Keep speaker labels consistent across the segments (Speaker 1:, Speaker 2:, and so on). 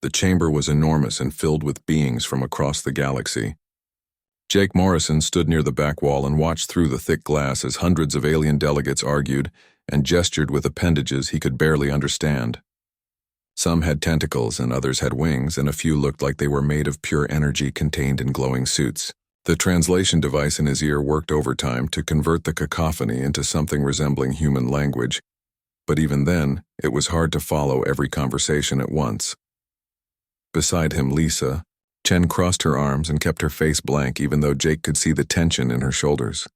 Speaker 1: The chamber was enormous and filled with beings from across the galaxy. Jake Morrison stood near the back wall and watched through the thick glass as hundreds of alien delegates argued and gestured with appendages he could barely understand. Some had tentacles and others had wings, and a few looked like they were made of pure energy contained in glowing suits. The translation device in his ear worked overtime to convert the cacophony into something resembling human language, but even then, it was hard to follow every conversation at once. Beside him, Lisa, Chen crossed her arms and kept her face blank even though Jake could see the tension in her shoulders.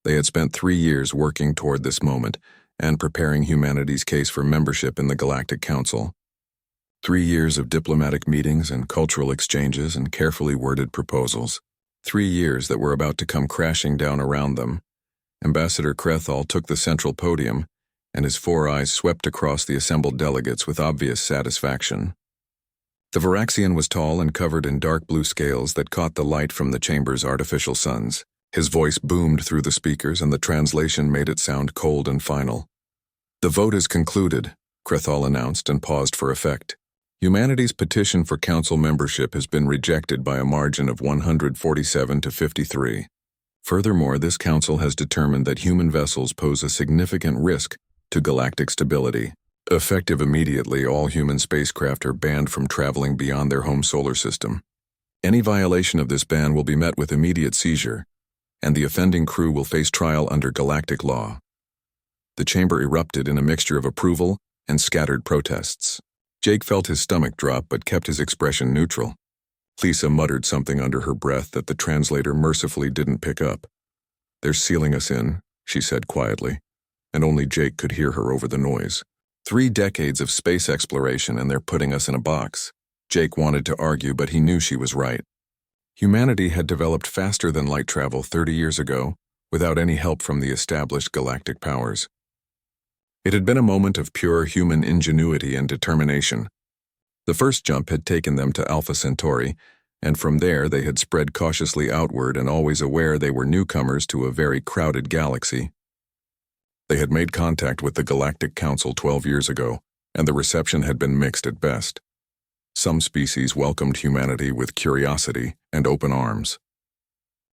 Speaker 1: They had spent 3 years working toward this moment and preparing humanity's case for membership in the Galactic Council. 3 years of diplomatic meetings and cultural exchanges and carefully worded proposals. 3 years that were about to come crashing down around them. Ambassador Krethal took the central podium, and his 4 eyes swept across the assembled delegates with obvious satisfaction. The Varaxian was tall and covered in dark blue scales that caught the light from the chamber's artificial suns. His voice boomed through the speakers, and the translation made it sound cold and final. "The vote is concluded," Krethal announced and paused for effect. "Humanity's petition for council membership has been rejected by a margin of 147 to 53. Furthermore, this council has determined that human vessels pose a significant risk to galactic stability. Effective immediately, all human spacecraft are banned from traveling beyond their home solar system. Any violation of this ban will be met with immediate seizure, and the offending crew will face trial under galactic law." The chamber erupted in a mixture of approval and scattered protests. Jake felt his stomach drop but kept his expression neutral. Lisa muttered something under her breath that the translator mercifully didn't pick up. "They're sealing us in," she said quietly, and only Jake could hear her over the noise. 3 decades of space exploration, and they're putting us in a box. Jake wanted to argue, but he knew she was right. Humanity had developed faster than light travel 30 years ago, without any help from the established galactic powers. It had been a moment of pure human ingenuity and determination. The first jump had taken them to Alpha Centauri, and from there they had spread cautiously outward and always aware they were newcomers to a very crowded galaxy. They had made contact with the Galactic Council 12 years ago, and the reception had been mixed at best. Some species welcomed humanity with curiosity and open arms.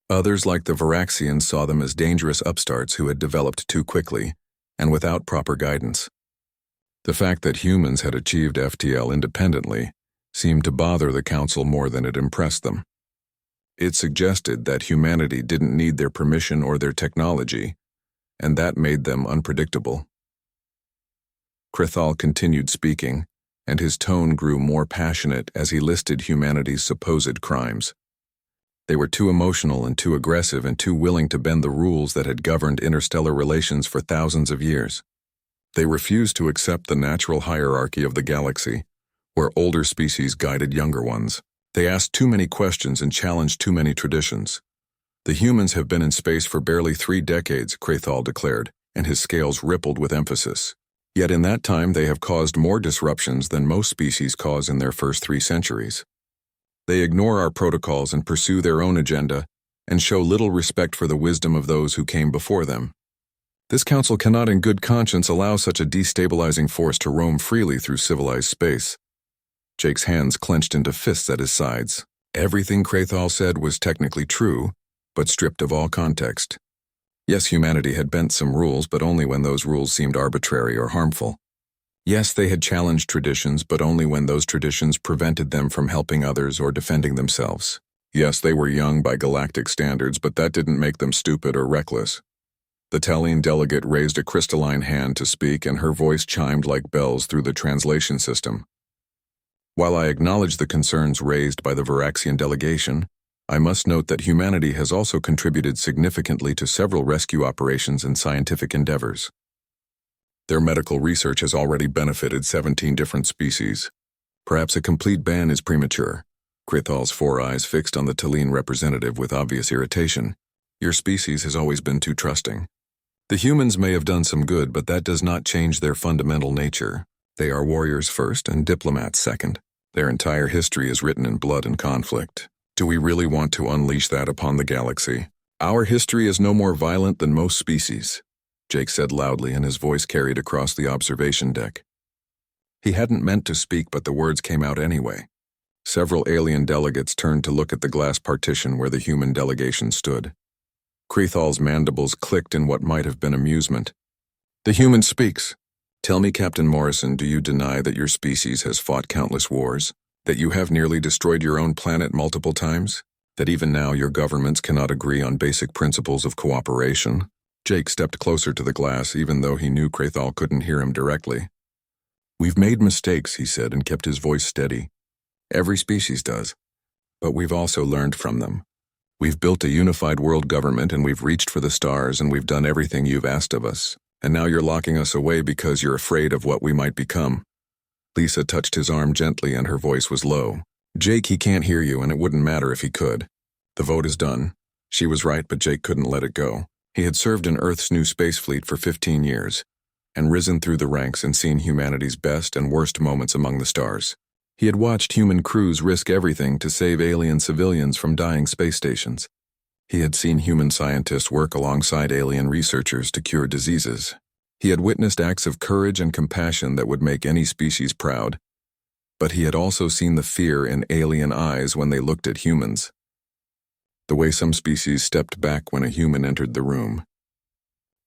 Speaker 1: Others, like the Varaxians, saw them as dangerous upstarts who had developed too quickly and without proper guidance. The fact that humans had achieved FTL independently seemed to bother the Council more than it impressed them. It suggested that humanity didn't need their permission or their technology, and that made them unpredictable. Krethal continued speaking, and his tone grew more passionate as he listed humanity's supposed crimes. They were too emotional and too aggressive and too willing to bend the rules that had governed interstellar relations for thousands of years. They refused to accept the natural hierarchy of the galaxy, where older species guided younger ones. They asked too many questions and challenged too many traditions. "The humans have been in space for barely 3 decades, Krethal declared, and his scales rippled with emphasis. Yet in that time they have caused more disruptions than most species cause in their first 3 centuries. They ignore our protocols and pursue their own agenda, and show little respect for the wisdom of those who came before them. This council cannot in good conscience allow such a destabilizing force to roam freely through civilized space." Jake's hands clenched into fists at his sides. Everything Krethal said was technically true, but stripped of all context. Yes, humanity had bent some rules, but only when those rules seemed arbitrary or harmful. Yes, they had challenged traditions, but only when those traditions prevented them from helping others or defending themselves. Yes, they were young by galactic standards, but that didn't make them stupid or reckless. The Tallene delegate raised a crystalline hand to speak, and her voice chimed like bells through the translation system. "While I acknowledge the concerns raised by the Varaxian delegation, I must note that humanity has also contributed significantly to several rescue operations and scientific endeavors. Their medical research has already benefited 17 different species. Perhaps a complete ban is premature." Krethal's 4 eyes fixed on the Tallene representative with obvious irritation. "Your species has always been too trusting. The humans may have done some good, but that does not change their fundamental nature. They are warriors first and diplomats second. Their entire history is written in blood and conflict. Do we really want to unleash that upon the galaxy? Our history is no more violent than most species," Jake said loudly, and his voice carried across the observation deck. He hadn't meant to speak, but the words came out anyway. Several alien delegates turned to look at the glass partition where the human delegation stood. Creethal's mandibles clicked in what might have been amusement. The human speaks. Tell me, Captain Morrison, do you deny that your species has fought countless wars? That you have nearly destroyed your own planet multiple times? That even now your governments cannot agree on basic principles of cooperation? Jake stepped closer to the glass, even though he knew Creethal couldn't hear him directly. We've made mistakes, he said, and kept his voice steady. Every species does. But we've also learned from them. We've built a unified world government, and we've reached for the stars, and we've done everything you've asked of us. And now you're locking us away because you're afraid of what we might become. Lisa touched his arm gently, and her voice was low. Jake, he can't hear you, and it wouldn't matter if he could. The vote is done. She was right, but Jake couldn't let it go. He had served in Earth's new space fleet for 15 years, and risen through the ranks and seen humanity's best and worst moments among the stars. He had watched human crews risk everything to save alien civilians from dying space stations. He had seen human scientists work alongside alien researchers to cure diseases. He had witnessed acts of courage and compassion that would make any species proud. But he had also seen the fear in alien eyes when they looked at humans. The way some species stepped back when a human entered the room.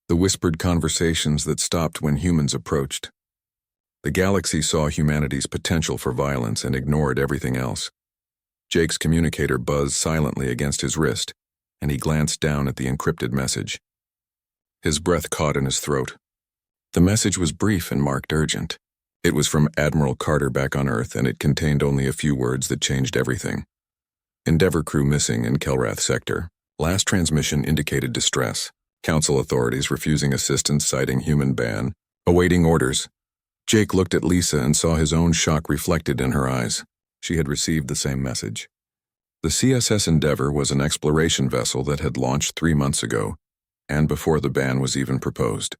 Speaker 1: The whispered conversations that stopped when humans approached. The galaxy saw humanity's potential for violence and ignored everything else. Jake's communicator buzzed silently against his wrist, and he glanced down at the encrypted message. His breath caught in his throat. The message was brief and marked urgent. It was from Admiral Carter back on Earth, and it contained only a few words that changed everything. Endeavour crew missing in Kelrath sector. Last transmission indicated distress. Council authorities refusing assistance citing human ban. Awaiting orders. Jake looked at Lisa and saw his own shock reflected in her eyes. She had received the same message. The CSS Endeavour was an exploration vessel that had launched 3 months ago, and before the ban was even proposed.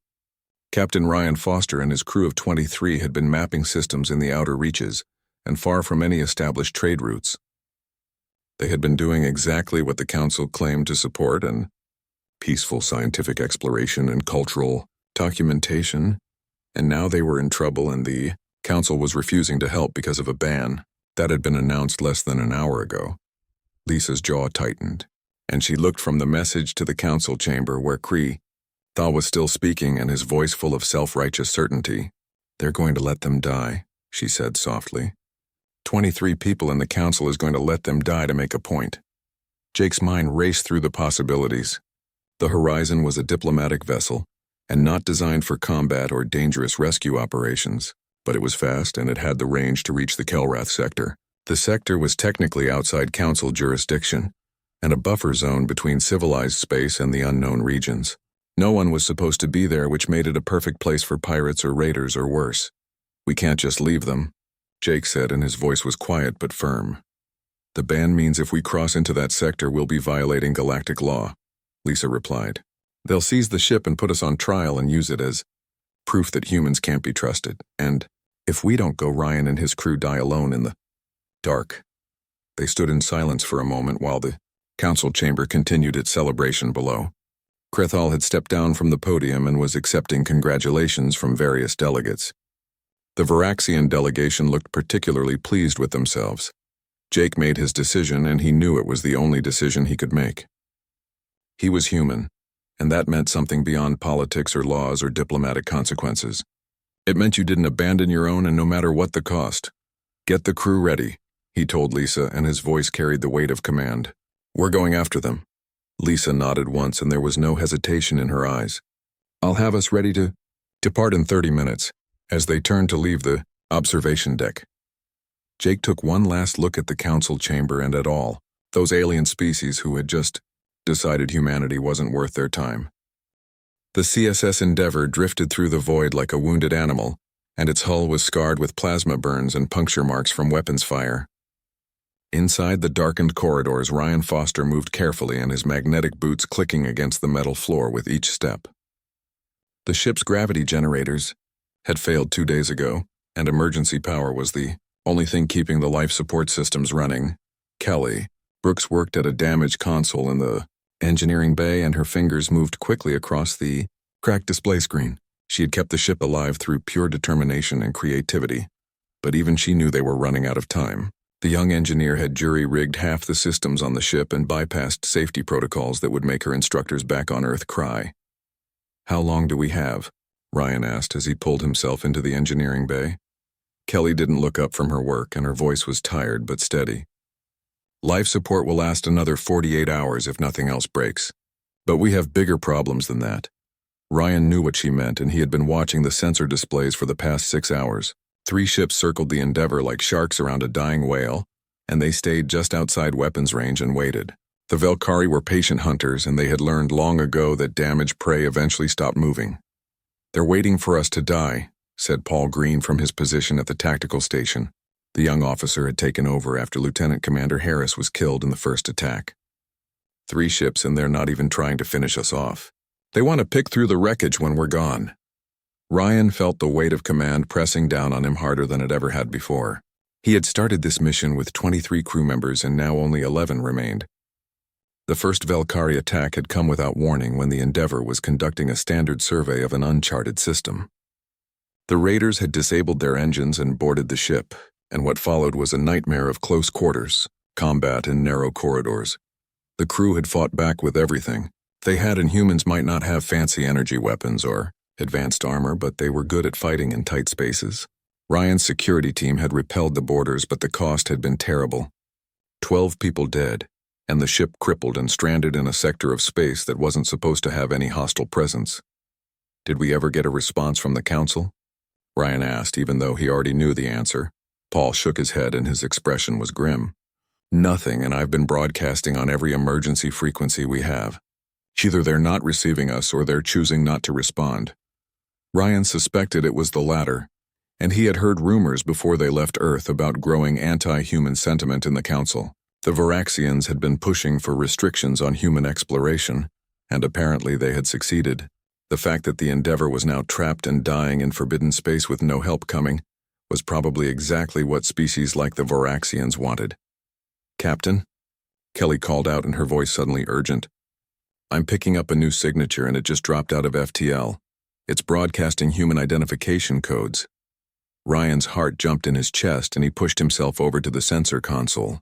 Speaker 1: Captain Ryan Foster and his crew of 23 had been mapping systems in the outer reaches, and far from any established trade routes. They had been doing exactly what the Council claimed to support, and peaceful scientific exploration and cultural documentation, and now they were in trouble, and the Council was refusing to help because of a ban that had been announced less than an hour ago. Lisa's jaw tightened, and she looked from the message to the Council chamber where Creethal was still speaking, and his voice full of self-righteous certainty. They're going to let them die, she said softly. 23 people in the Council is going to let them die to make a point. Jake's mind raced through the possibilities. The Horizon was a diplomatic vessel, and not designed for combat or dangerous rescue operations, but it was fast and it had the range to reach the Kelrath sector. The sector was technically outside Council jurisdiction, and a buffer zone between civilized space and the unknown regions. No one was supposed to be there, which made it a perfect place for pirates or raiders or worse. We can't just leave them, Jake said, and his voice was quiet but firm. The ban means if we cross into that sector, we'll be violating galactic law, Lisa replied. They'll seize the ship and put us on trial and use it as proof that humans can't be trusted. And if we don't go, Ryan and his crew die alone in the dark. They stood in silence for a moment while the Council chamber continued its celebration below. Creethal had stepped down from the podium and was accepting congratulations from various delegates. The Varaxian delegation looked particularly pleased with themselves. Jake made his decision, and he knew it was the only decision he could make. He was human, and that meant something beyond politics or laws or diplomatic consequences. It meant you didn't abandon your own, and no matter what the cost. Get the crew ready, he told Lisa, and his voice carried the weight of command. We're going after them. Lisa nodded once, and there was no hesitation in her eyes. I'll have us ready to depart in 30 minutes, as they turned to leave the observation deck. Jake took one last look at the Council chamber and at all those alien species who had just decided humanity wasn't worth their time. The CSS Endeavour drifted through the void like a wounded animal, and its hull was scarred with plasma burns and puncture marks from weapons fire. Inside the darkened corridors, Ryan Foster moved carefully, and his magnetic boots clicking against the metal floor with each step. The ship's gravity generators had failed 2 days ago, and emergency power was the only thing keeping the life support systems running. Kelly Brooks worked at a damaged console in the engineering bay, and her fingers moved quickly across the cracked display screen. She had kept the ship alive through pure determination and creativity. but even she knew they were running out of time. The young engineer had jury-rigged half the systems on the ship and bypassed safety protocols that would make her instructors back on Earth cry. "How long do we have?" Ryan asked as he pulled himself into the engineering bay. Kelly didn't look up from her work, and her voice was tired but steady. "Life support will last another 48 hours if nothing else breaks. But we have bigger problems than that." Ryan knew what she meant, and he had been watching the sensor displays for the past 6 hours. 3 ships circled the Endeavor like sharks around a dying whale, and they stayed just outside weapons range and waited. The Velkari were patient hunters, and they had learned long ago that damaged prey eventually stopped moving. "They're waiting for us to die," said Paul Green from his position at the tactical station. The young officer had taken over after Lieutenant Commander Harris was killed in the first attack. 3 ships, and they're not even trying to finish us off. They want to pick through the wreckage when we're gone. Ryan felt the weight of command pressing down on him harder than it ever had before. He had started this mission with 23 crew members, and now only 11 remained. The first Velkari attack had come without warning when the Endeavor was conducting a standard survey of an uncharted system. The raiders had disabled their engines and boarded the ship, and what followed was a nightmare of close quarters, combat in narrow corridors. The crew had fought back with everything. They had, and humans might not have fancy energy weapons or advanced armor, but they were good at fighting in tight spaces. Ryan's security team had repelled the boarders, but the cost had been terrible. 12 people dead, and the ship crippled and stranded in a sector of space that wasn't supposed to have any hostile presence. "Did we ever get a response from the Council?" Ryan asked, even though he already knew the answer. Paul shook his head, and his expression was grim. "Nothing, and I've been broadcasting on every emergency frequency we have. Either they're not receiving us or they're choosing not to respond." Ryan suspected it was the latter, and he had heard rumors before they left Earth about growing anti-human sentiment in the Council. The Varaxians had been pushing for restrictions on human exploration, and apparently they had succeeded. The fact that the Endeavor was now trapped and dying in forbidden space with no help coming was probably exactly what species like the Varaxians wanted. "Captain?" Kelly called out, and her voice suddenly urgent. "I'm picking up a new signature, and it just dropped out of FTL. It's broadcasting human identification codes." Ryan's heart jumped in his chest, and he pushed himself over to the sensor console.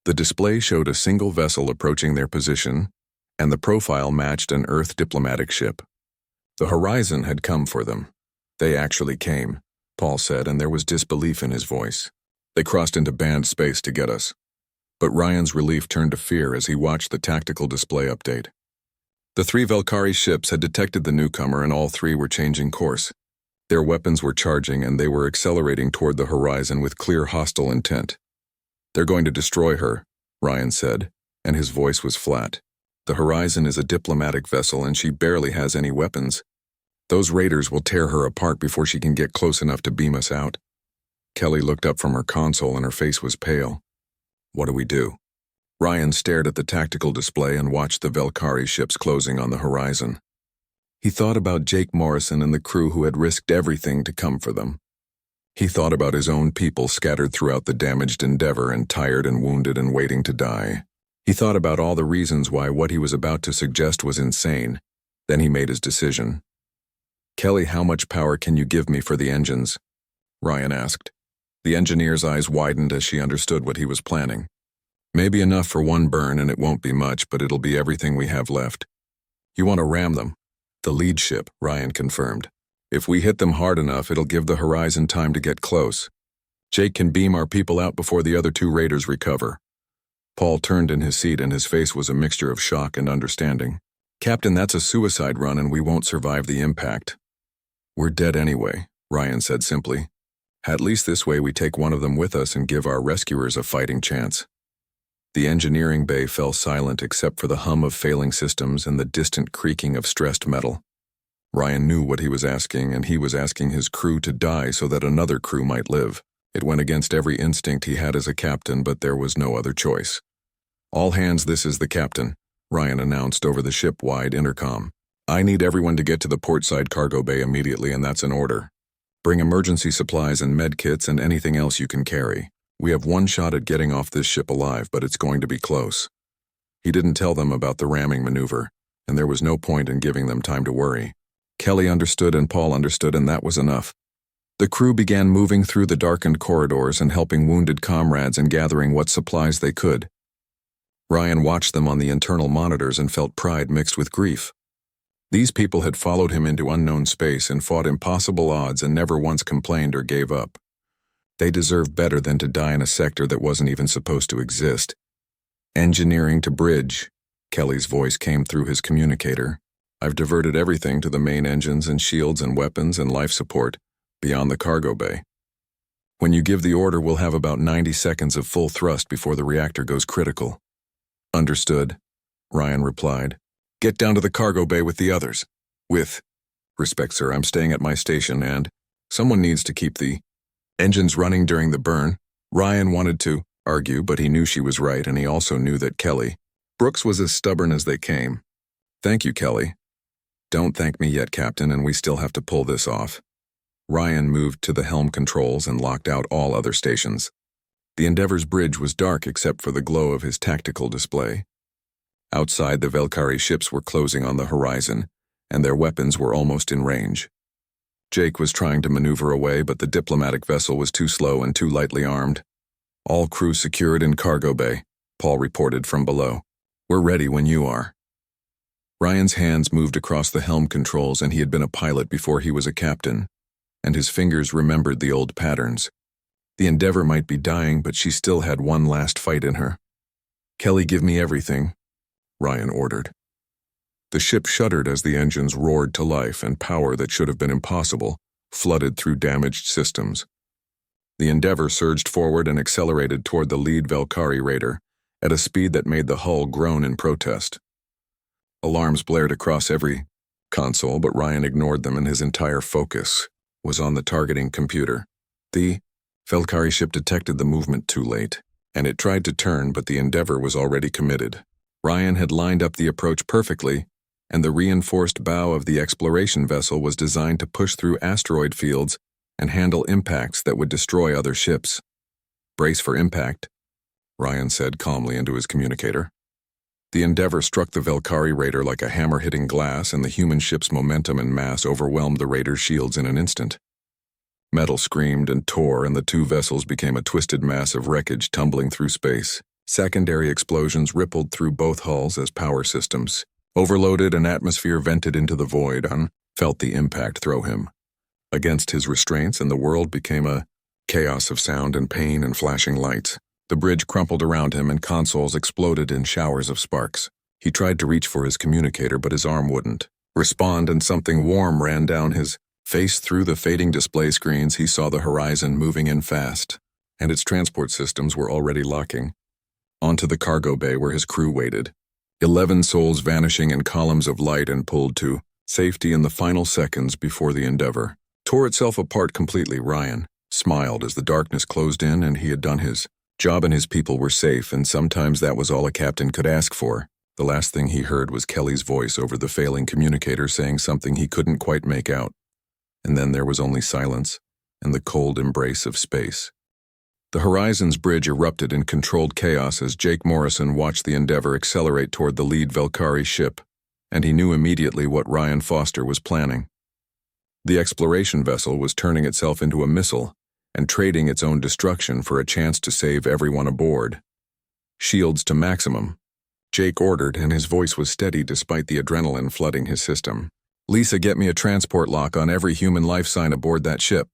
Speaker 1: The display showed a single vessel approaching their position, and the profile matched an Earth diplomatic ship. The horizon had come for them. "They actually came," Paul said, and there was disbelief in his voice. "They crossed into banned space to get us." But Ryan's relief turned to fear as he watched the tactical display update. The 3 Velkari ships had detected the newcomer, and all 3 were changing course. Their weapons were charging, and they were accelerating toward the horizon with clear hostile intent. "They're going to destroy her," Ryan said, and his voice was flat. "The Horizon is a diplomatic vessel, and she barely has any weapons. Those raiders will tear her apart before she can get close enough to beam us out." Kelly looked up from her console, and her face was pale. "What do we do?" Ryan stared at the tactical display and watched the Velkari ships closing on the horizon. He thought about Jake Morrison and the crew who had risked everything to come for them. He thought about his own people scattered throughout the damaged Endeavor and tired and wounded and waiting to die. He thought about all the reasons why what he was about to suggest was insane. Then he made his decision. "Kelly, how much power can you give me for the engines?" Ryan asked. The engineer's eyes widened as she understood what he was planning. "Maybe enough for 1 burn, and it won't be much, but it'll be everything we have left." "You want to ram them?" "The lead ship," Ryan confirmed. "If we hit them hard enough, it'll give the Horizon time to get close. Jake can beam our people out before the other 2 raiders recover." Paul turned in his seat, and his face was a mixture of shock and understanding. "Captain, that's a suicide run, and we won't survive the impact." "We're dead anyway," Ryan said simply. "At least this way we take one of them with us and give our rescuers a fighting chance." The engineering bay fell silent except for the hum of failing systems and the distant creaking of stressed metal. Ryan knew what he was asking, and he was asking his crew to die so that another crew might live. It went against every instinct he had as a captain, but there was no other choice. "All hands, this is the captain," Ryan announced over the ship-wide intercom. "I need everyone to get to the portside cargo bay immediately, and that's an order. Bring emergency supplies and med kits and anything else you can carry. We have 1 shot at getting off this ship alive, but it's going to be close." He didn't tell them about the ramming maneuver, and there was no point in giving them time to worry. Kelly understood and Paul understood, and that was enough. The crew began moving through the darkened corridors and helping wounded comrades and gathering what supplies they could. Ryan watched them on the internal monitors and felt pride mixed with grief. These people had followed him into unknown space and fought impossible odds and never once complained or gave up. They deserved better than to die in a sector that wasn't even supposed to exist. Engineering to bridge, Kelly's voice came through his communicator. I've diverted everything to the main engines and shields and weapons and life support, beyond the cargo bay. When you give the order, we'll have about 90 seconds of full thrust before the reactor goes critical. Understood, Ryan replied. Get down to the cargo bay with the others. With respect, sir, I'm staying at my station and someone needs to keep the engines running during the burn. Ryan wanted to argue, but he knew she was right, and he also knew that Kelly Brooks was as stubborn as they came. Thank you, Kelly. Don't thank me yet, Captain, and we still have to pull this off. Ryan moved to the helm controls and locked out all other stations. The Endeavor's bridge was dark except for the glow of his tactical display. Outside, the Valkyrie ships were closing on the horizon, and their weapons were almost in range. Jake was trying to maneuver away, but the diplomatic vessel was too slow and too lightly armed. All crew secured in cargo bay, Paul reported from below. We're ready when you are. Ryan's hands moved across the helm controls, and he had been a pilot before he was a captain, and his fingers remembered the old patterns. The Endeavor might be dying, but she still had one last fight in her. Kelly, give me everything, Ryan ordered. The ship shuddered as the engines roared to life, and power that should have been impossible flooded through damaged systems. The Endeavor surged forward and accelerated toward the lead Valkyrie raider at a speed that made the hull groan in protest. Alarms blared across every console, but Ryan ignored them, and his entire focus was on the targeting computer. The Valkyrie ship detected the movement too late, and it tried to turn, but the Endeavor was already committed. Ryan had lined up the approach perfectly, and the reinforced bow of the exploration vessel was designed to push through asteroid fields and handle impacts that would destroy other ships. Brace for impact, Ryan said calmly into his communicator. The Endeavor struck the Valkyrie raider like a hammer hitting glass, and the human ship's momentum and mass overwhelmed the raider's shields in an instant. Metal screamed and tore, and the two vessels became a twisted mass of wreckage tumbling through space. Secondary explosions rippled through both hulls as power systems overloaded and atmosphere vented into the void. Felt the impact throw him against his restraints, and the world became a chaos of sound and pain and flashing lights. The bridge crumpled around him, and consoles exploded in showers of sparks. He tried to reach for his communicator, but his arm wouldn't respond, and something warm ran down his face. Through the fading display screens, he saw the horizon moving in fast, and its transport systems were already locking onto the cargo bay where his crew waited. 11 souls vanishing in columns of light and pulled to safety in the final seconds before the Endeavor tore itself apart completely. Ryan smiled as the darkness closed in, and he had done his job and his people were safe, and sometimes that was all a captain could ask for. The last thing he heard was Kelly's voice over the failing communicator saying something he couldn't quite make out. And then there was only silence and the cold embrace of space. The Horizon's bridge erupted in controlled chaos as Jake Morrison watched the Endeavor accelerate toward the lead Valkyrie ship, and he knew immediately what Ryan Foster was planning. The exploration vessel was turning itself into a missile and trading its own destruction for a chance to save everyone aboard. Shields to maximum, Jake ordered, and his voice was steady despite the adrenaline flooding his system. Lisa, get me a transport lock on every human life sign aboard that ship.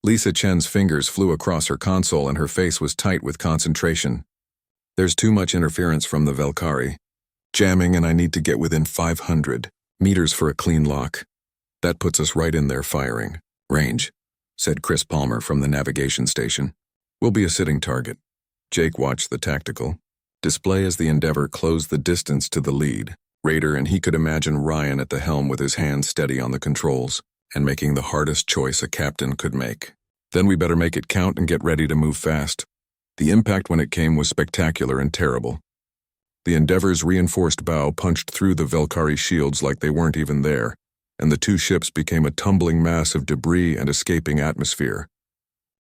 Speaker 1: Lisa Chen's fingers flew across her console, and her face was tight with concentration. There's too much interference from the Valkyrie. Jamming, and I need to get within 500 meters for a clean lock. That puts us right in their firing range, said Chris Palmer from the navigation station. We'll be a sitting target. Jake watched the tactical display as the Endeavor closed the distance to the lead raider, and he could imagine Ryan at the helm with his hands steady on the controls and making the hardest choice a captain could make. Then we better make it count and get ready to move fast. The impact when it came was spectacular and terrible. The Endeavor's reinforced bow punched through the Valkyrie shields like they weren't even there, and the two ships became a tumbling mass of debris and escaping atmosphere.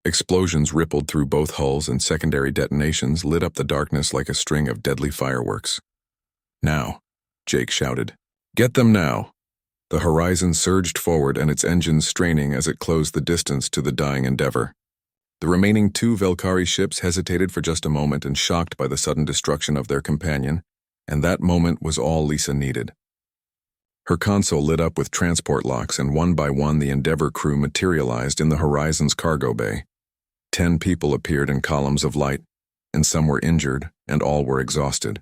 Speaker 1: Explosions rippled through both hulls, and secondary detonations lit up the darkness like a string of deadly fireworks. Now, Jake shouted. Get them now. The horizon surged forward and its engines straining as it closed the distance to the dying Endeavor. The remaining two Velkari ships hesitated for just a moment and shocked by the sudden destruction of their companion, and that moment was all Lisa needed. Her console lit up with transport locks, and one by one the Endeavor crew materialized in the horizon's cargo bay. 10 people appeared in columns of light, and some were injured, and all were exhausted.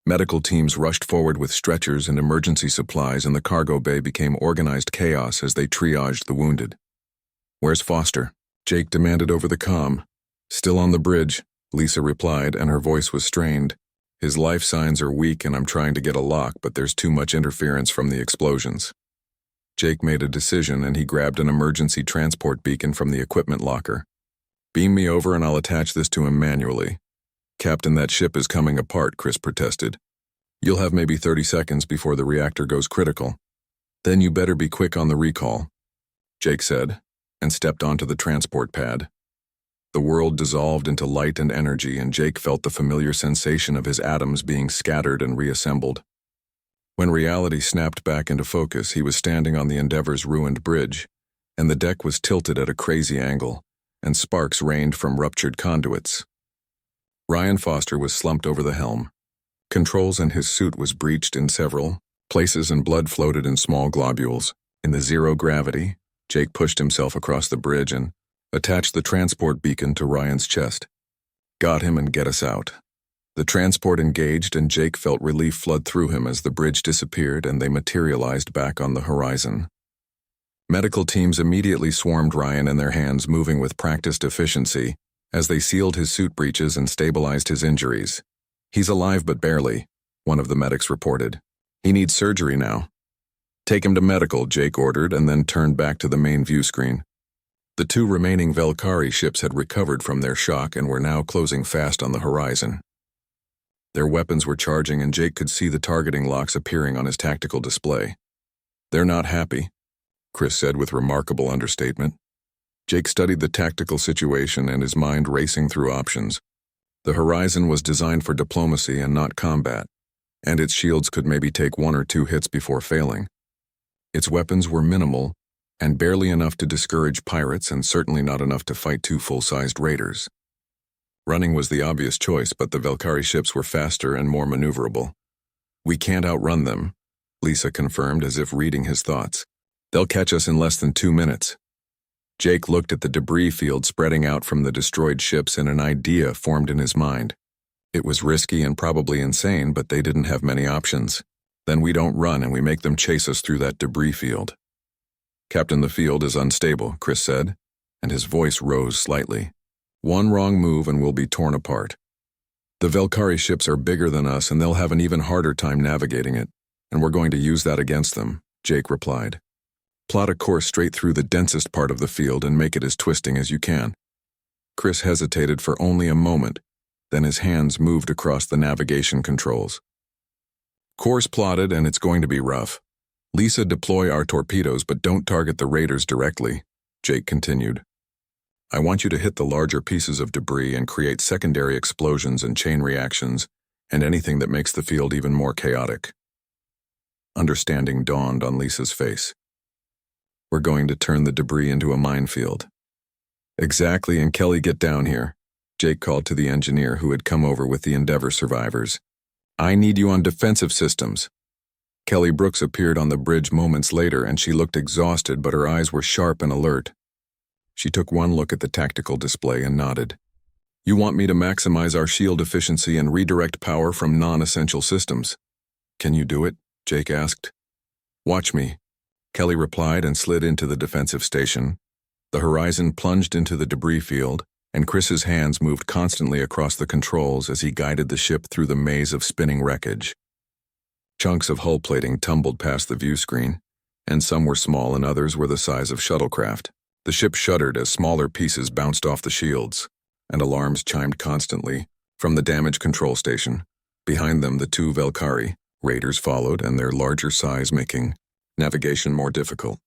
Speaker 1: Medical teams rushed forward with stretchers and emergency supplies, and the cargo bay became organized chaos as they triaged the wounded. "Where's Foster?" Jake demanded over the comm. "Still on the bridge," Lisa replied, and her voice was strained. "His life signs are weak and I'm trying to get a lock, but there's too much interference from the explosions." Jake made a decision and he grabbed an emergency transport beacon from the equipment locker. "Beam me over and I'll attach this to him manually." "Captain, that ship is coming apart," Chris protested. "You'll have maybe 30 seconds before the reactor goes critical. Then you better be quick on the recall," Jake said, and stepped onto the transport pad. The world dissolved into light and energy, and Jake felt the familiar sensation of his atoms being scattered and reassembled. When reality snapped back into focus, he was standing on the Endeavor's ruined bridge, and the deck was tilted at a crazy angle, and sparks rained from ruptured conduits. Ryan Foster was slumped over the helm. Controls and his suit was breached in several places, and blood floated in small globules. In the zero gravity, Jake pushed himself across the bridge and attached the transport beacon to Ryan's chest. "Got him, and get us out." The transport engaged, and Jake felt relief flood through him as the bridge disappeared and they materialized back on the horizon. Medical teams immediately swarmed Ryan, in their hands moving with practiced efficiency as they sealed his suit breaches and stabilized his injuries. "He's alive but barely," one of the medics reported. "He needs surgery now." "Take him to medical," Jake ordered, and then turned back to the main view screen. The two remaining Velkari ships had recovered from their shock and were now closing fast on the horizon. Their weapons were charging, and Jake could see the targeting locks appearing on his tactical display. "They're not happy," Chris said with remarkable understatement. Jake studied the tactical situation and his mind racing through options. The horizon was designed for diplomacy and not combat, and its shields could maybe take 1 or 2 hits before failing. Its weapons were minimal, and barely enough to discourage pirates, and certainly not enough to fight 2 full-sized raiders. Running was the obvious choice, but the Velkari ships were faster and more maneuverable. "We can't outrun them," Lisa confirmed, as if reading his thoughts. "They'll catch us in less than 2 minutes. Jake looked at the debris field spreading out from the destroyed ships, and an idea formed in his mind. It was risky and probably insane, but they didn't have many options. "Then we don't run and we make them chase us through that debris field." "Captain, the field is unstable," Chris said, and his voice rose slightly. "One wrong move and we'll be torn apart. The Velkari ships are bigger than us, and they'll have an even harder time navigating it, and we're going to use that against them," Jake replied. "Plot a course straight through the densest part of the field and make it as twisting as you can." Chris hesitated for only a moment, then his hands moved across the navigation controls. "Course plotted, and it's going to be rough. Lisa, deploy our torpedoes, but don't target the raiders directly," Jake continued. "I want you to hit the larger pieces of debris and create secondary explosions and chain reactions, and anything that makes the field even more chaotic." Understanding dawned on Lisa's face. "We're going to turn the debris into a minefield." "Exactly, and Kelly, get down here," Jake called to the engineer who had come over with the Endeavor survivors. "I need you on defensive systems." Kelly Brooks appeared on the bridge moments later, and she looked exhausted, but her eyes were sharp and alert. She took one look at the tactical display and nodded. "You want me to maximize our shield efficiency and redirect power from non-essential systems." "Can you do it?" Jake asked. "Watch me," Kelly replied, and slid into the defensive station. The horizon plunged into the debris field, and Chris's hands moved constantly across the controls as he guided the ship through the maze of spinning wreckage. Chunks of hull plating tumbled past the view screen, and some were small and others were the size of shuttlecraft. The ship shuddered as smaller pieces bounced off the shields, and alarms chimed constantly from the damage control station. Behind them, the 2 Velkari raiders followed, and their larger size making navigation more difficult.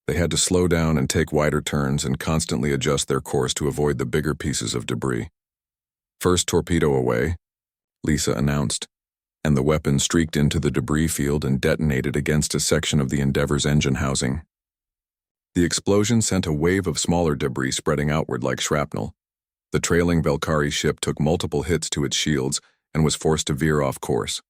Speaker 1: They had to slow down and take wider turns and constantly adjust their course to avoid the bigger pieces of debris. "First torpedo away," Lisa announced, and the weapon streaked into the debris field and detonated against a section of the Endeavor's engine housing. The explosion sent a wave of smaller debris spreading outward like shrapnel. The trailing Valkyrie ship took multiple hits to its shields and was forced to veer off course.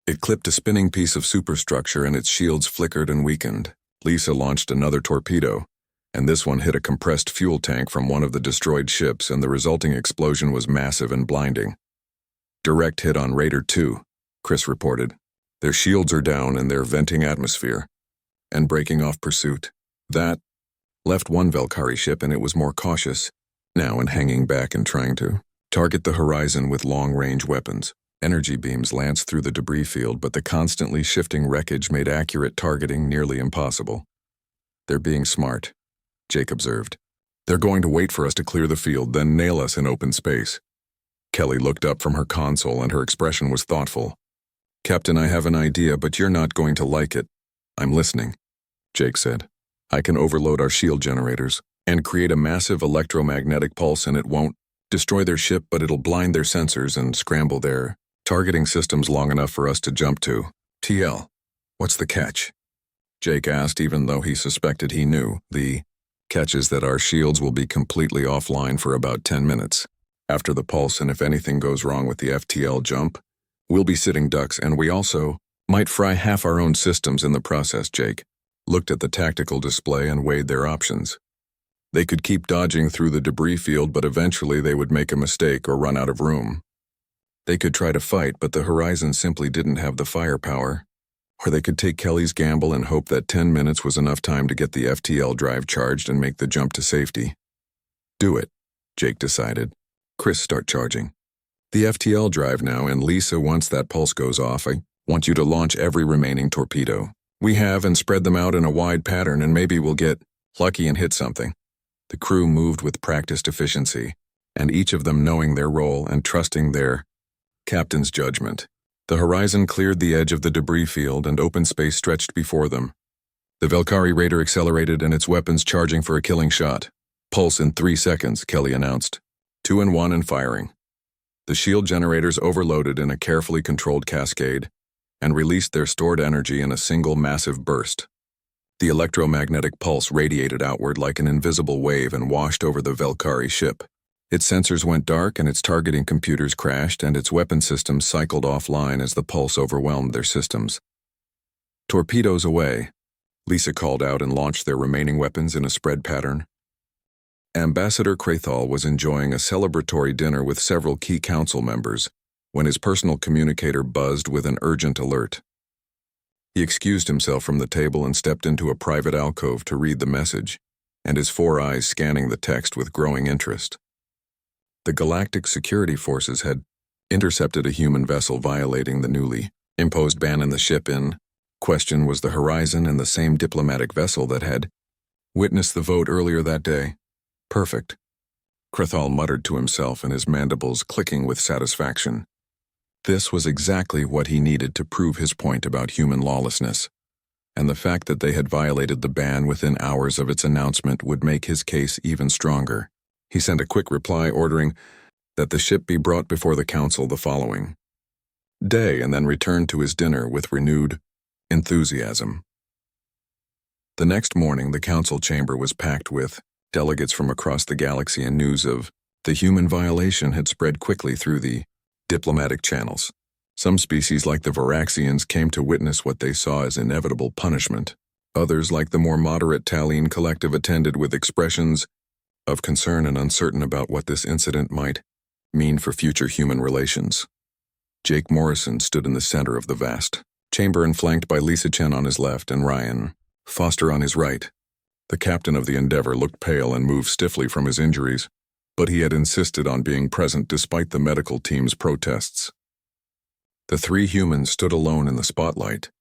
Speaker 1: It clipped a spinning piece of superstructure and its shields flickered and weakened. Lisa launched another torpedo, and this one hit a compressed fuel tank from one of the destroyed ships, and the resulting explosion was massive and blinding. "Direct hit on Raider 2, Chris reported. "Their shields are down and they're venting atmosphere and breaking off pursuit." That left one Valkyrie ship, and it was more cautious now and hanging back and trying to target the horizon with long-range weapons. Energy beams lanced through the debris field, but the constantly shifting wreckage made accurate targeting nearly impossible. "They're being smart," Jake observed. "They're going to wait for us to clear the field, then nail us in open space." Kelly looked up from her console and her expression was thoughtful. "Captain, I have an idea, but you're not going to like it." "I'm listening," Jake said. "I can overload our shield generators and create a massive electromagnetic pulse, and it won't destroy their ship, but it'll blind their sensors and scramble their targeting systems long enough for us to jump to." "TL, what's the catch?" Jake asked, even though he suspected he knew. "The catch is that our shields will be completely offline for about 10 minutes. After the pulse, and if anything goes wrong with the FTL jump, we'll be sitting ducks, and we also might fry half our own systems in the process." Jake looked at the tactical display and weighed their options. They could keep dodging through the debris field, but eventually they would make a mistake or run out of room. They could try to fight, but the horizon simply didn't have the firepower. Or they could take Kelly's gamble and hope that 10 minutes was enough time to get the FTL drive charged and make the jump to safety. "Do it," Jake decided. "Chris, start charging the FTL drive now, and Lisa, once that pulse goes off, I want you to launch every remaining torpedo we have and spread them out in a wide pattern, and maybe we'll get lucky and hit something." The crew moved with practiced efficiency, and each of them knowing their role and trusting their captain's judgment. The horizon cleared the edge of the debris field, and open space stretched before them. The Valkyrie Raider accelerated and its weapons charging for a killing shot. "Pulse in 3 seconds, Kelly announced. 2 and 1 and firing." The shield generators overloaded in a carefully controlled cascade and released their stored energy in a single massive burst. The electromagnetic pulse radiated outward like an invisible wave and washed over the Valkyrie ship. Its sensors went dark and its targeting computers crashed, and its weapon systems cycled offline as the pulse overwhelmed their systems. "Torpedoes away," Lisa called out, and launched their remaining weapons in a spread pattern. Ambassador Krathal was enjoying a celebratory dinner with several key council members when his personal communicator buzzed with an urgent alert. He excused himself from the table and stepped into a private alcove to read the message, and his 4 eyes scanning the text with growing interest. The Galactic Security Forces had intercepted a human vessel violating the newly imposed ban, and the ship in question was the Horizon, and the same diplomatic vessel that had witnessed the vote earlier that day. "Perfect," Krathal muttered to himself, and his mandibles clicking with satisfaction. This was exactly what he needed to prove his point about human lawlessness, and the fact that they had violated the ban within hours of its announcement would make his case even stronger. He sent a quick reply ordering that the ship be brought before the council the following day, and then returned to his dinner with renewed enthusiasm. The next morning, the council chamber was packed with delegates from across the galaxy, and news of the human violation had spread quickly through the diplomatic channels. Some species, like the Varaxians, came to witness what they saw as inevitable punishment. Others, like the more moderate Talene Collective, attended with expressions of concern and uncertain about what this incident might mean for future human relations. Jake Morrison stood in the center of the vast chamber and flanked by Lisa Chen on his left and Ryan Foster on his right. The captain of the Endeavor looked pale and moved stiffly from his injuries, but he had insisted on being present despite the medical team's protests. The 3 humans stood alone in the spotlight,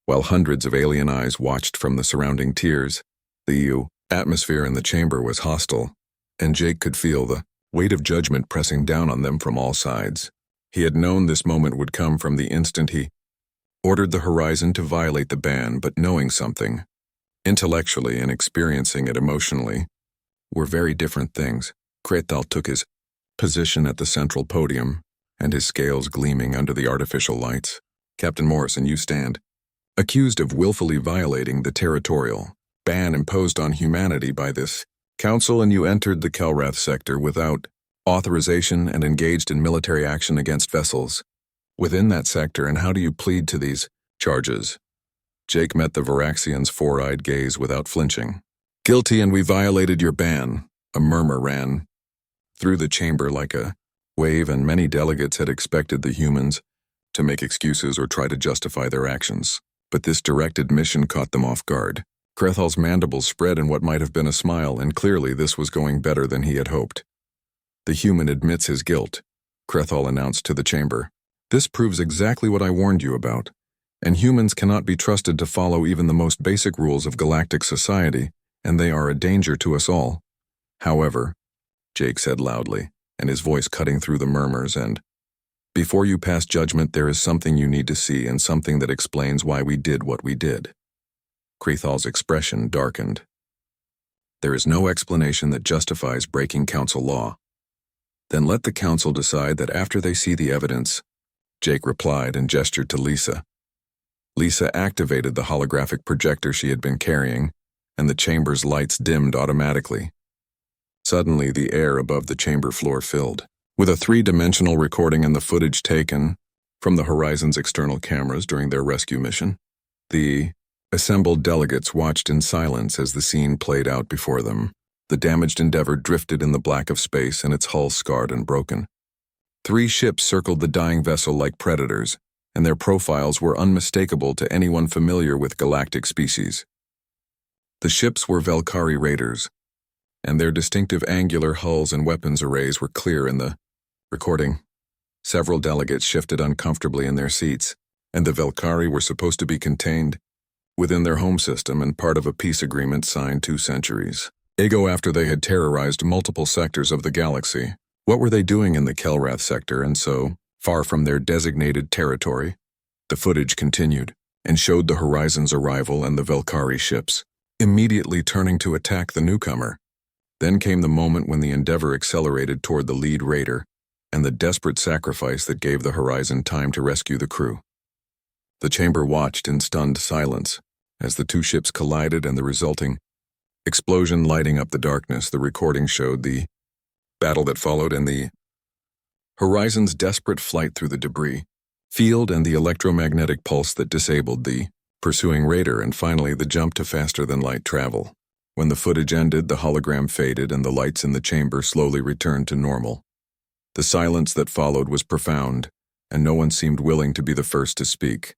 Speaker 1: while hundreds of alien eyes watched from the surrounding tiers. The atmosphere in the chamber was hostile, and Jake could feel the weight of judgment pressing down on them from all sides. He had known this moment would come from the instant he ordered the Horizon to violate the ban, but knowing something, intellectually and experiencing it emotionally, were very different things. Krathal took his position at the central podium, and his scales gleaming under the artificial lights. Captain Morrison, you stand accused of willfully violating the territorial ban imposed on humanity by this council, and you entered the Kelrath sector without authorization and engaged in military action against vessels within that sector, and how do you plead to these charges? Jake met the Varaxian's four-eyed gaze without flinching. Guilty, and we violated your ban. A murmur ran through the chamber like a wave, and many delegates had expected the humans to make excuses or try to justify their actions. But this direct admission caught them off guard. Krethal's mandibles spread in what might have been a smile, and clearly this was going better than he had hoped. The human admits his guilt, Krethal announced to the chamber. This proves exactly what I warned you about. And humans cannot be trusted to follow even the most basic rules of galactic society, and they are a danger to us all. However, Jake said loudly, and his voice cutting through the murmurs, and before you pass judgment, there is something you need to see, and something that explains why we did what we did. Krethal's expression darkened. There is no explanation that justifies breaking council law. Then let the council decide that after they see the evidence, Jake replied and gestured to Lisa. Lisa activated the holographic projector she had been carrying, and the chamber's lights dimmed automatically. Suddenly, the air above the chamber floor filled with a three-dimensional recording and the footage taken from the Horizon's external cameras during their rescue mission. The assembled delegates watched in silence as the scene played out before them. The damaged Endeavor drifted in the black of space, and its hull scarred and broken. 3 ships circled the dying vessel like predators, and their profiles were unmistakable to anyone familiar with galactic species. The ships were Velkari raiders, and their distinctive angular hulls and weapons arrays were clear in the recording. Several delegates shifted uncomfortably in their seats, and the Velkari were supposed to be contained within their home system and part of a peace agreement signed 2 centuries ago after they had terrorized multiple sectors of the galaxy. What were they doing in the Kelrath sector and so far from their designated territory? The footage continued and showed the Horizon's arrival and the Velkari ships immediately turning to attack the newcomer. Then came the moment when the Endeavor accelerated toward the lead raider, and the desperate sacrifice that gave the Horizon time to rescue the crew. The chamber watched in stunned silence as the 2 ships collided, and the resulting explosion lighting up the darkness. The recording showed the battle that followed and the Horizon's desperate flight through the debris field and the electromagnetic pulse that disabled the pursuing raider, and finally the jump to faster-than-light travel. When the footage ended, the hologram faded and the lights in the chamber slowly returned to normal. The silence that followed was profound, and no one seemed willing to be the first to speak.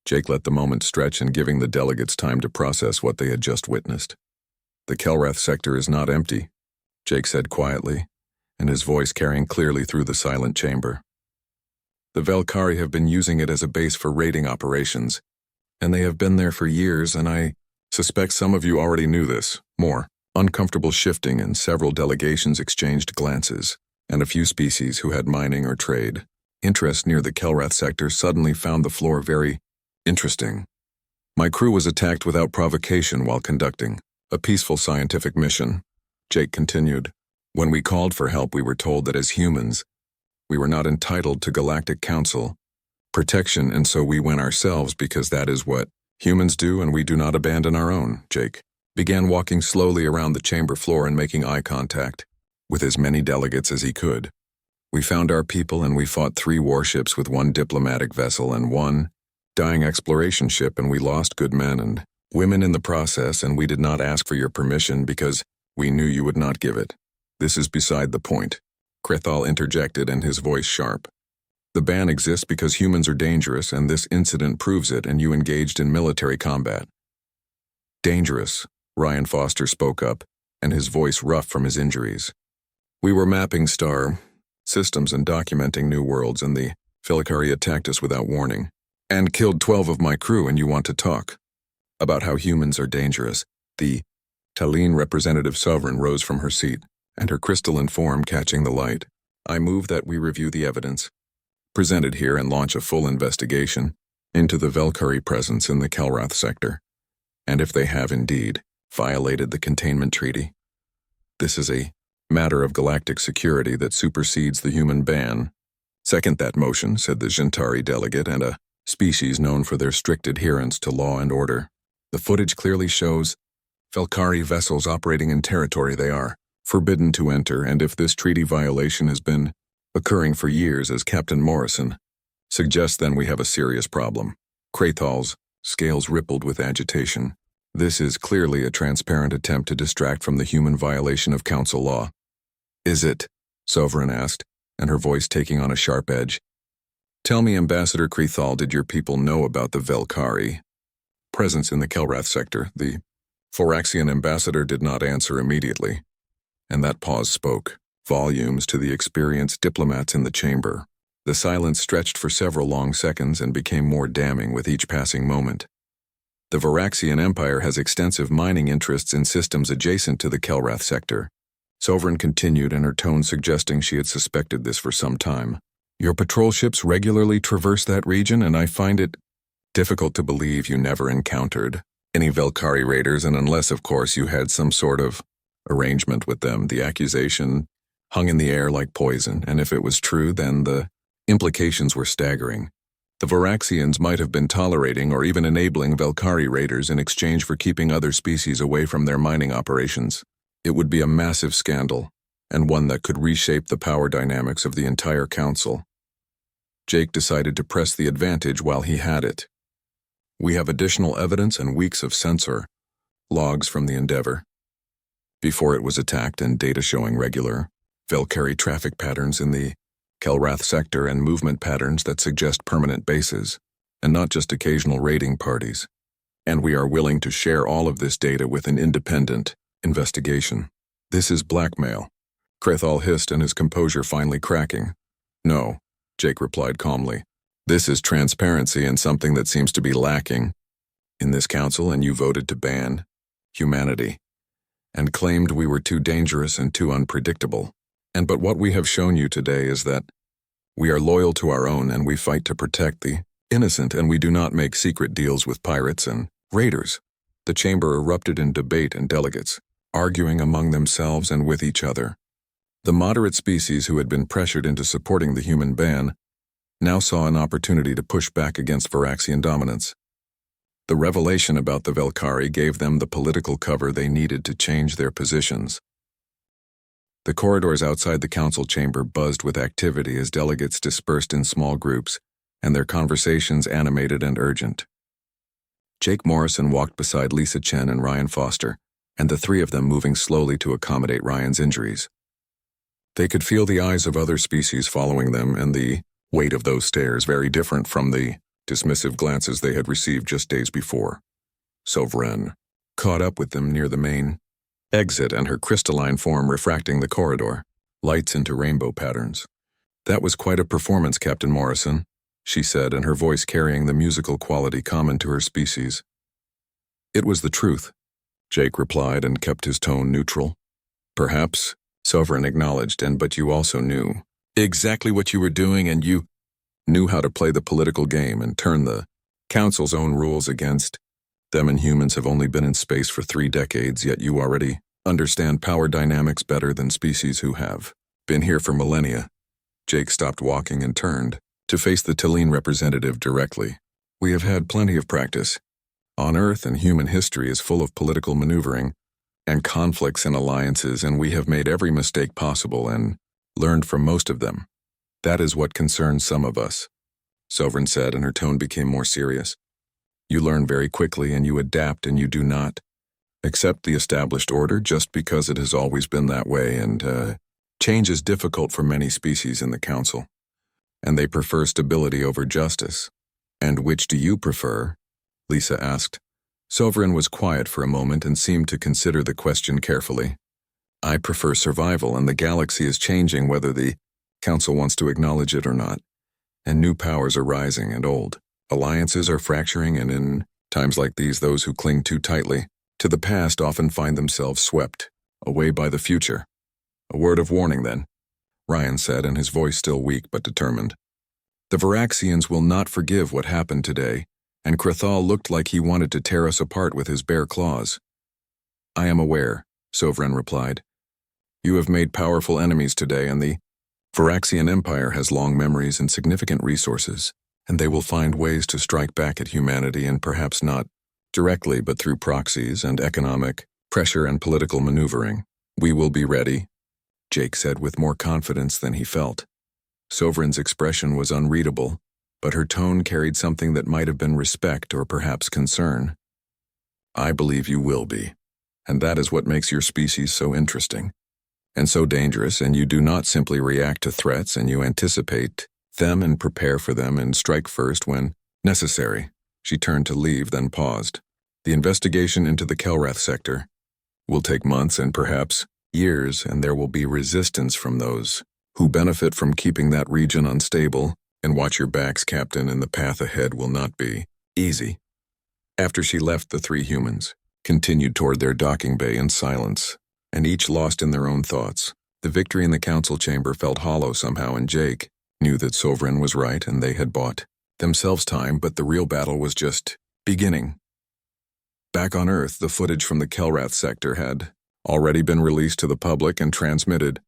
Speaker 1: Jake let the moment stretch, and giving the delegates time to process what they had just witnessed. The Kelrath sector is not empty, Jake said quietly, and his voice carrying clearly through the silent chamber. The Velkari have been using it as a base for raiding operations, and they have been there for years, and I suspect some of you already knew this. More uncomfortable shifting, and several delegations exchanged glances, and a few species who had mining or trade interest near the Kelrath sector suddenly found the floor very interesting. My crew was attacked without provocation while conducting a peaceful scientific mission, Jake continued. When we called for help, we were told that as humans, we were not entitled to Galactic Council protection, and so we went ourselves because that is what humans do, and we do not abandon our own. Jake began walking slowly around the chamber floor and making eye contact with as many delegates as he could. We found our people, and we fought 3 warships with 1 diplomatic vessel and 1 dying exploration ship, and we lost good men and women in the process, and we did not ask for your permission because we knew you would not give it. This is beside the point, Krethal interjected, and his voice sharp. The ban exists because humans are dangerous, and this incident proves it, and you engaged in military combat. Dangerous, Ryan Foster spoke up, and his voice rough from his injuries. We were mapping star systems and documenting new worlds, and the Velkari attacked us without warning and killed 12 of my crew, and you want to talk about how humans are dangerous. The Talene representative sovereign rose from her seat, and her crystalline form catching the light. I move that we review the evidence presented here and launch a full investigation into the Velkari presence in the Kelrath sector, and if they have indeed violated the containment treaty. This is a matter of galactic security that supersedes the human ban, Second that motion, said the Gentari delegate, and a species known for their strict adherence to law and order. The footage clearly shows Velkari vessels operating in territory they are forbidden to enter, and if this treaty violation has been occurring for years, as Captain Morrison suggests, then we have a serious problem. Krathal's scales rippled with agitation. This is clearly a transparent attempt to distract from the human violation of council law. Is it? Sovereign asked, and her voice taking on a sharp edge. Tell me, Ambassador Krathal, did your people know about the Velkari presence in the Kelrath sector? The Phoraxian ambassador did not answer immediately, and that pause spoke volumes to the experienced diplomats in the chamber. The silence stretched for several long seconds and became more damning with each passing moment. The Varaxian Empire has extensive mining interests in systems adjacent to the Kelrath sector. Sovereign continued, in her tone suggesting she had suspected this for some time. Your patrol ships regularly traverse that region, and I find it difficult to believe you never encountered any Velkari raiders, and unless, of course, you had some sort of arrangement with them. The accusation hung in the air like poison, and if it was true, then the implications were staggering. The Varaxians might have been tolerating or even enabling Velkari raiders in exchange for keeping other species away from their mining operations. It would be a massive scandal, and one that could reshape the power dynamics of the entire council. Jake decided to press the advantage while he had it. We have additional evidence and weeks of sensor logs from the Endeavor before it was attacked, and data showing regular Velkari traffic patterns in the Kelrath sector and movement patterns that suggest permanent bases, and not just occasional raiding parties. And we are willing to share all of this data with an independent investigation. This is blackmail, Krathal hissed, and his composure finally cracking. No, Jake replied calmly. This is transparency, and something that seems to be lacking in this council, and you voted to ban humanity and claimed we were too dangerous and too unpredictable. But what we have shown you today is that we are loyal to our own, and we fight to protect the innocent, and we do not make secret deals with pirates and raiders. The chamber erupted in debate, and delegates arguing among themselves and with each other. The moderate species who had been pressured into supporting the human ban now saw an opportunity to push back against Varaxian dominance. The revelation about the Velkari gave them the political cover they needed to change their positions. The corridors outside the council chamber buzzed with activity as delegates dispersed in small groups, and their conversations animated and urgent. Jake Morrison walked beside Lisa Chen and Ryan Foster, and the three of them moving slowly to accommodate Ryan's injuries. They could feel the eyes of other species following them, and the weight of those stares very different from the dismissive glances they had received just days before. Sovereign caught up with them near the main exit, and her crystalline form refracting the corridor, lights into rainbow patterns. That was quite a performance, Captain Morrison, she said, and her voice carrying the musical quality common to her species. It was the truth, Jake replied, and kept his tone neutral. Perhaps, Sovereign acknowledged, but you also knew exactly what you were doing, and you knew how to play the political game and turn the Council's own rules against them. And humans have only been in space for 3 decades, yet you already understand power dynamics better than species who have been here for millennia. Jake stopped walking and turned to face the Talene representative directly. We have had plenty of practice on Earth, and human history is full of political maneuvering and conflicts and alliances, and we have made every mistake possible and learned from most of them. That is what concerns some of us, Sovereign said, and her tone became more serious. You learn very quickly, and you adapt, and you do not accept the established order just because it has always been that way, and change is difficult for many species in the Council, and they prefer stability over justice. And which do you prefer? Lisa asked. Sovereign was quiet for a moment and seemed to consider the question carefully. I prefer survival, and the galaxy is changing whether the Council wants to acknowledge it or not. And new powers are rising and old. Alliances are fracturing, and in times like these, those who cling too tightly to the past often find themselves swept away by the future. A word of warning, then, Ryan said, and his voice still weak but determined. The Varaxians will not forgive what happened today, and Krathal looked like he wanted to tear us apart with his bare claws. I am aware, Sovereign replied. You have made powerful enemies today, and the Varaxian Empire has long memories and significant resources, and they will find ways to strike back at humanity, and perhaps not directly but through proxies and economic pressure and political maneuvering. We will be ready, Jake said with more confidence than he felt. Sovereign's expression was unreadable, but her tone carried something that might have been respect or perhaps concern. I believe you will be, and that is what makes your species so interesting and so dangerous, and you do not simply react to threats, and you anticipate them and prepare for them and strike first when necessary. She turned to leave, then paused. The investigation into the Kelrath sector will take months and perhaps years, and there will be resistance from those who benefit from keeping that region unstable. And watch your backs, Captain, and the path ahead will not be easy. After she left, the three humans continued toward their docking bay in silence, and each lost in their own thoughts. The victory in the council chamber felt hollow somehow, and Jake knew that Sovereign was right and they had bought themselves time, but the real battle was just beginning. Back on Earth, the footage from the Kelrath sector had already been released to the public and transmitted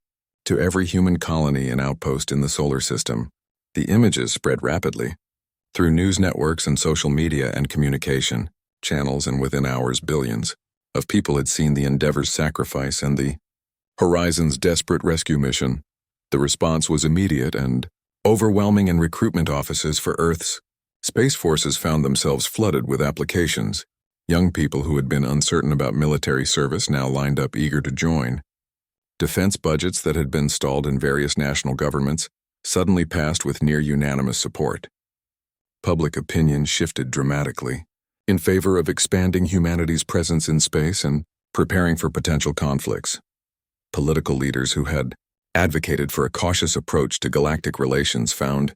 Speaker 1: to every human colony and outpost in the solar system. The images spread rapidly through news networks and social media and communication channels, and within hours, billions of people had seen the Endeavor's sacrifice and the Horizon's desperate rescue mission. The response was immediate and overwhelming, and recruitment offices for Earth's space forces found themselves flooded with applications. Young people who had been uncertain about military service now lined up eager to join. Defense budgets that had been stalled in various national governments suddenly passed with near unanimous support. Public opinion shifted dramatically in favor of expanding humanity's presence in space and preparing for potential conflicts. Political leaders who had advocated for a cautious approach to galactic relations found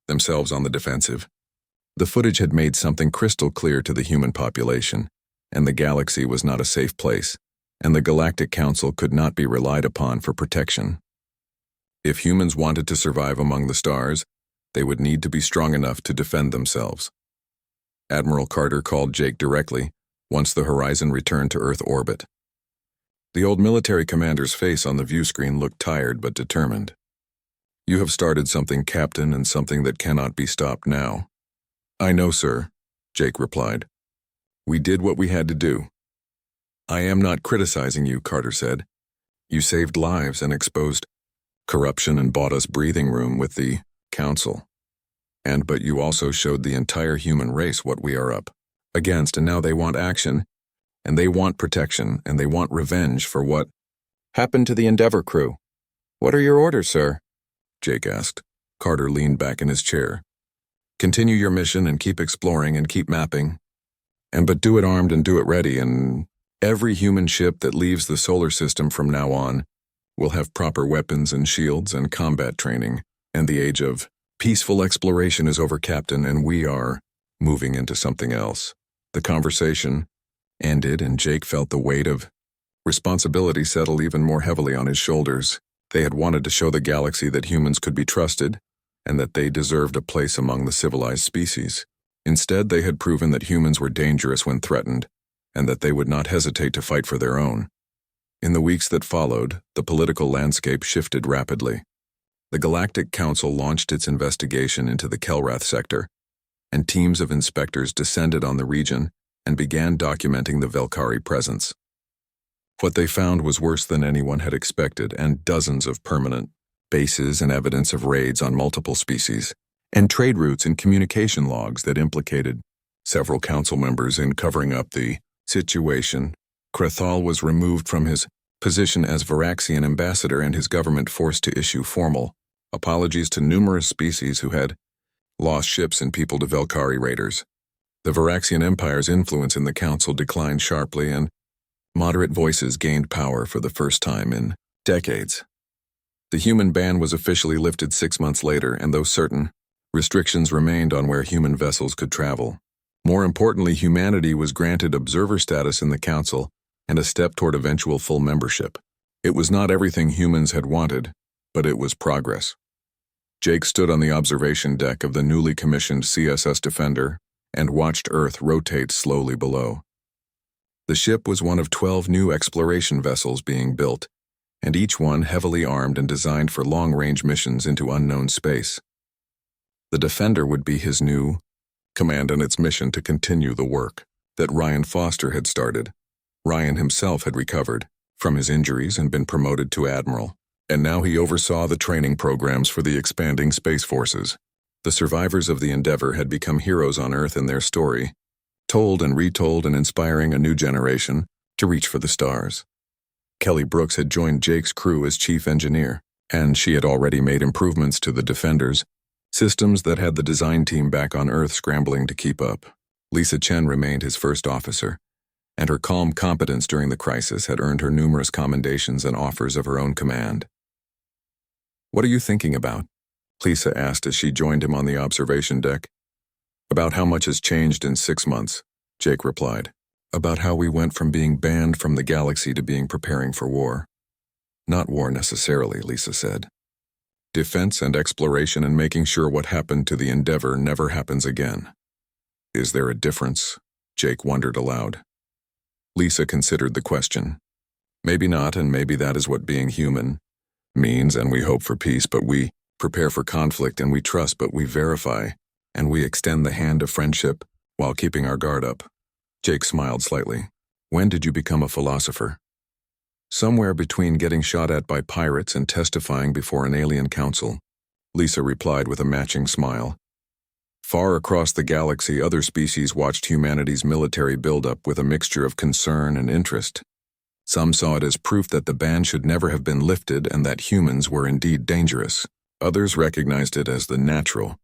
Speaker 1: themselves on the defensive. The footage had made something crystal clear to the human population, and the galaxy was not a safe place, and the Galactic Council could not be relied upon for protection. If humans wanted to survive among the stars, they would need to be strong enough to defend themselves. Admiral Carter called Jake directly once the Horizon returned to Earth orbit. The old military commander's face on the view screen looked tired but determined. You have started something, Captain, and something that cannot be stopped now. I know, sir, Jake replied. We did what we had to do. I am not criticizing you, Carter said. You saved lives and exposed corruption and bought us breathing room with the Council. But you also showed the entire human race what we are up against, and now they want action, and they want protection, and they want revenge for what happened to the Endeavor crew. What are your orders, sir? Jake asked. Carter leaned back in his chair. Continue your mission and keep exploring and keep mapping. But do it armed and do it ready, and every human ship that leaves the solar system from now on will have proper weapons and shields and combat training, and the age of peaceful exploration is over, Captain, and we are moving into something else. The conversation ended, and Jake felt the weight of responsibility settle even more heavily on his shoulders. They had wanted to show the galaxy that humans could be trusted, and that they deserved a place among the civilized species. Instead, they had proven that humans were dangerous when threatened, and that they would not hesitate to fight for their own. In the weeks that followed, the political landscape shifted rapidly. The Galactic Council launched its investigation into the Kelrath sector, and teams of inspectors descended on the region and began documenting the Velkari presence. What they found was worse than anyone had expected, and dozens of permanent bases and evidence of raids on multiple species, and trade routes and communication logs that implicated several council members in covering up the situation. Krethal was removed from his position as Varaxian ambassador, and his government forced to issue formal apologies to numerous species who had lost ships and people to Velkari raiders. The Varaxian Empire's influence in the council declined sharply, and moderate voices gained power for the first time in decades. The human ban was officially lifted 6 months later, and though certain restrictions remained on where human vessels could travel, more importantly, humanity was granted observer status in the Council and a step toward eventual full membership. It was not everything humans had wanted, but it was progress. Jake stood on the observation deck of the newly commissioned CSS Defender and watched Earth rotate slowly below. The ship was one of 12 new exploration vessels being built, and each one heavily armed and designed for long-range missions into unknown space. The Defender would be his new command and its mission to continue the work that Ryan Foster had started. Ryan himself had recovered from his injuries and been promoted to admiral, and now he oversaw the training programs for the expanding space forces. The survivors of the Endeavor had become heroes on Earth in their story, told and retold and inspiring a new generation to reach for the stars. Kelly Brooks had joined Jake's crew as chief engineer, and she had already made improvements to the Defenders, systems that had the design team back on Earth scrambling to keep up. Lisa Chen remained his first officer, and her calm competence during the crisis had earned her numerous commendations and offers of her own command. "What are you thinking about?" Lisa asked as she joined him on the observation deck. "About how much has changed in 6 months," Jake replied. "About how we went from being banned from the galaxy to being preparing for war." "Not war necessarily," Lisa said. "Defense and exploration and making sure what happened to the Endeavor never happens again." "Is there a difference?" Jake wondered aloud. Lisa considered the question. "Maybe not, and maybe that is what being human means, and we hope for peace, but we prepare for conflict, and we trust, but we verify, and we extend the hand of friendship while keeping our guard up." Jake smiled slightly. "When did you become a philosopher?" "Somewhere between getting shot at by pirates and testifying before an alien council," Lisa replied with a matching smile. Far across the galaxy, other species watched humanity's military buildup with a mixture of concern and interest. Some saw it as proof that the ban should never have been lifted and that humans were indeed dangerous. Others recognized it as the natural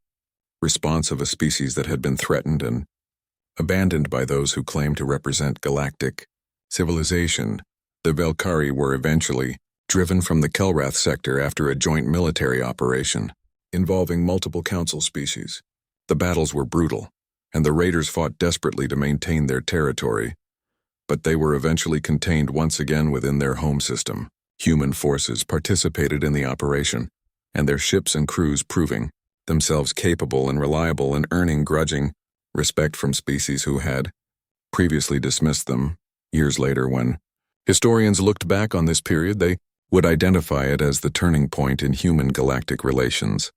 Speaker 1: response of a species that had been threatened and abandoned by those who claimed to represent galactic civilization. The Velkari were eventually driven from the Kelrath sector after a joint military operation involving multiple council species. The battles were brutal, and the raiders fought desperately to maintain their territory, but they were eventually contained once again within their home system. Human forces participated in the operation, and their ships and crews proving themselves capable and reliable and earning grudging respect from species who had previously dismissed them. Years later, when historians looked back on this period, they would identify it as the turning point in human-galactic relations.